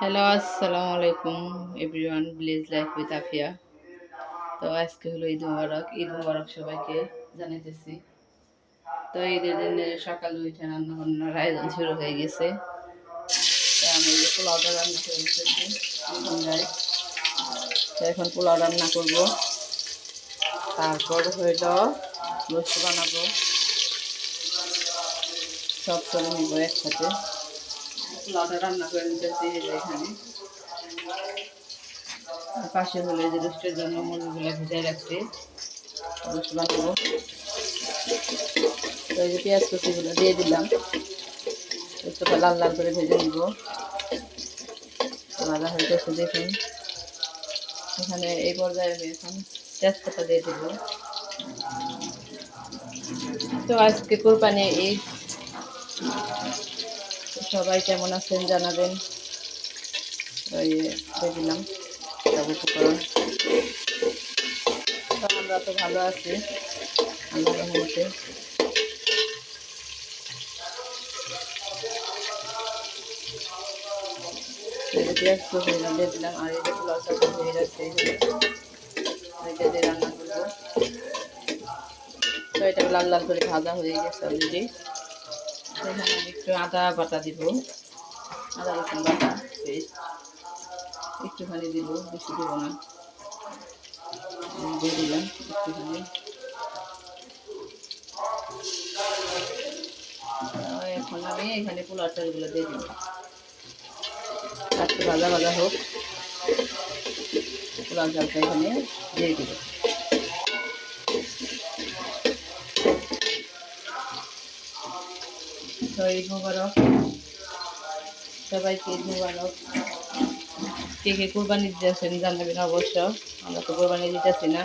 Hello, আসসালামু আলাইকুম everyone, village life with Afia. তো আজকে হলো ঈদ মুবারক। ঈদ মুবারক সবাইকে জানাইতেছি। তো ঈদের দিনে সকালে উঠে রান্না বান্নার আয়োজন শুরু হয়ে গেছে। তো আমি এই যে পোলাওটা রান্না করে দিতেছি। তো এখন পোলাও রান্না করব, তারপর হইল রোস্ট বানাবো, সব করে নিব একসাথে। পোলাওটা রান্না করে নিতেছি এখানে। পাশে হলে যে রোস্টের জন্য মুরগিগুলো ভেজাই রাখছি, রোস্ট বানাবো। তো এই যে পেঁয়াজ কুচিগুলো দিয়ে দিলাম, একটু লাল লাল করে ভেজে নিব। ভাজা হইতেছে দেখুন। এখানে এই পর্যায়ে আমি এখন তেজপাতা দিয়ে দেবো। তো আজকে কোরবানি ঈদ, সবাই কেমন আছেন জানাবেন। ওই দিয়ে দিলাম সব উপকরণ। তো আমরা তো ভালো আছি আল্লাহর রহমতে। পেঁয়াজ কুচি দিয়ে দিলাম, আর এই যে পোলাও চালটা হয়ে যাচ্ছে, এটা দিয়ে রান্না করবো। তো এটা লাল লাল করে ভাজা হয়ে গেছে অলরেডি। এখানে আমি একটু আদা বাটা দিব, আদা রসুন বাটা পেস্ট একটুখানি দিব, বেশি দেবো না, দিয়ে দিলাম একটুখানি। এখন আমি এখানে পোলাও চালগুলো দিয়ে দিব, একটু ভাজা ভাজা হোক। পোলাও চালটা এখানে দিয়ে দিব। তো ঈদ মুবারক সবাইকে, ঈদ মুবারক। কে কে কোরবানি দিতেছেন জানাবেন অবশ্য। আমরা তো কোরবানি দিতেছি না।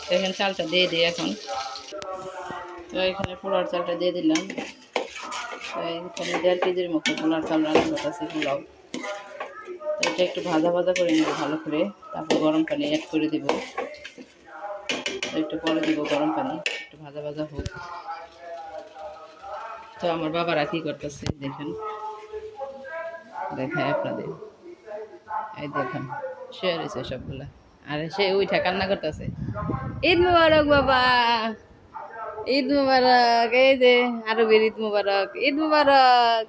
তো এখানে চালটা দিয়ে দিই এখন। তো এখানে পোলার চালটা দিয়ে দিলাম। তো এখানে 1.5 কেজির মতো পোলার চাল রান্না করতেছি, পোলাও। তো এটা একটু ভাজা ভাজা করে নেব ভালো করে, তারপর গরম পানি অ্যাড করে দিব। একটু পরে দিব গরম পানি, একটু ভাজা ভাজা হোক। তো আমার বাবারা কি করতেছে দেখেন, দেখায় আপনাদের। এই দেখেন শেয়ার হয়েছে সবগুলা, আর সে ওইটা কান্না করতেছে। ঈদ মুবারক বাবা, ঈদ মুবারক। এই যে আরবির ঈদ মুবারক, ঈদ মুবারক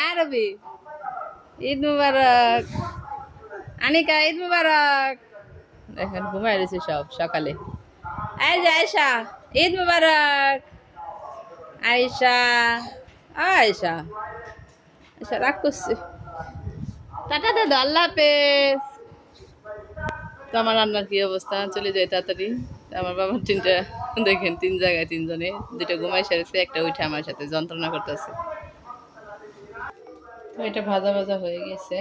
আরবি, ঈদ মুবারক আনিকা, ঈদ মুবারক। দেখেন ঘুমাই রয়েছে সব সকালে। এই যে আয়সা, ঈদ মুবারক। আয়সা, আয়সা, আয়সা রাগ করছে। টাটা দাদা, আল্লাহ হাফেজ। তো আমার রান্নার কি অবস্থা, চলে যায় তাড়াতাড়ি। আমার বাবার তিনটা দেখেন, 3 জায়গায় 3 জনে, 2টা ঘুমাই সারেছে, একটা উঠে আমার সাথে যন্ত্রণা করতেছে। তো এটা ভাজা ভাজা হয়ে গেছে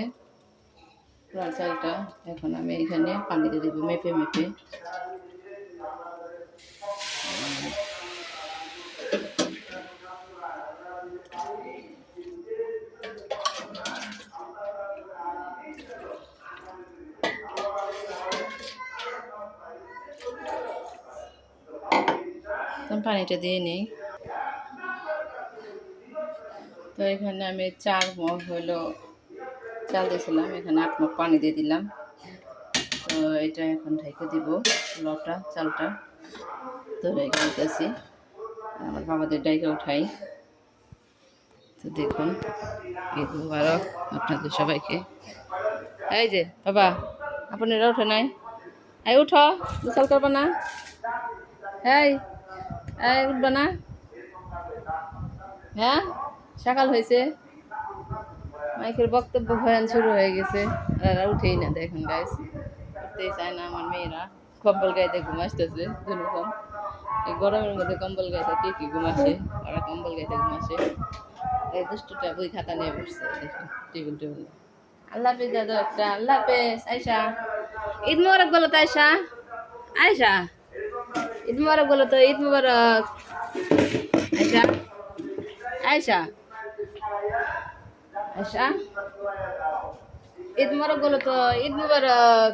পোলাও চালটা। এখন আমি এখানে পানি দিয়ে দেবো মেপে মেপে। পানিটা দিয়ে নিই। তো এখানে আমি 4 মগ হলো চাল দিয়েছিলাম, এখানে 8 মগ পানি দিয়ে দিলাম। তো এটা এখন ঢেকে দিব পোলাওটা চালটা। তো রেখে দিতেছি, আমার বাবাদের ডাইকে উঠাই। তো দেখুন, ঈদ মুবারক আপনাদের সবাইকে। এই যে বাবা, আপনারা উঠে নাই, এই উঠো, গোসল করবো না? এই এই উঠবো না? হ্যাঁ, সকাল হয়েছে, মাইকের বক্তব্য ভয়ান শুরু হয়ে গেছে। আর উঠেই না, দেখুন গাইস, উঠতেই চায় না আমার মেয়েরা। কম্বল গাইতে ঘুমাসতেছে দুজন। এই গরমের মধ্যে কম্বল গাইতে কে কি ঘুমাসে, ওরা কম্বল গাইতে ঘুমাসে। এই দুষ্টুটা বই খাতা নিয়ে বসছে দেখুন টেবিল টেবিল। আল্লাহ হাফিজ দাদু একটা, আল্লাহ হাফিজ। আয়সা, ঈদ মুবারক বলো তো আয়সা, আয়সা ঈদ মুবারক বলো তো, ঈদ মুবারক। আয়সা, আয়সা, আয়সা ঈদ মুবারক বলো তো, ঈদ মুবারক,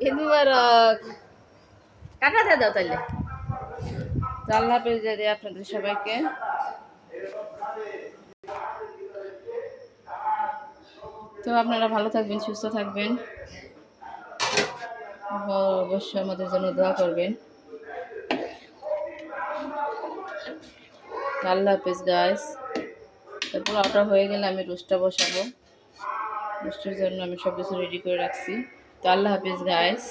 ঈদ মুবারক। কাটা দিয়ে দাও তাইলে। তো আল্লাহ হাফিজ আপনাদের সবাইকে। তো আপনারা ভালো থাকবেন, সুস্থ থাকবেন, অবশ্যই আমাদের জন্য দোয়া করবেন। আল্লাহ হাফেজ গাইস। তারপর ওটা হয়ে গেলে আমি রোস্টটা বসাবো। রোস্টের জন্য আমি সব কিছু রেডি করে রাখছি। তো আল্লাহ হাফেজ গাইস।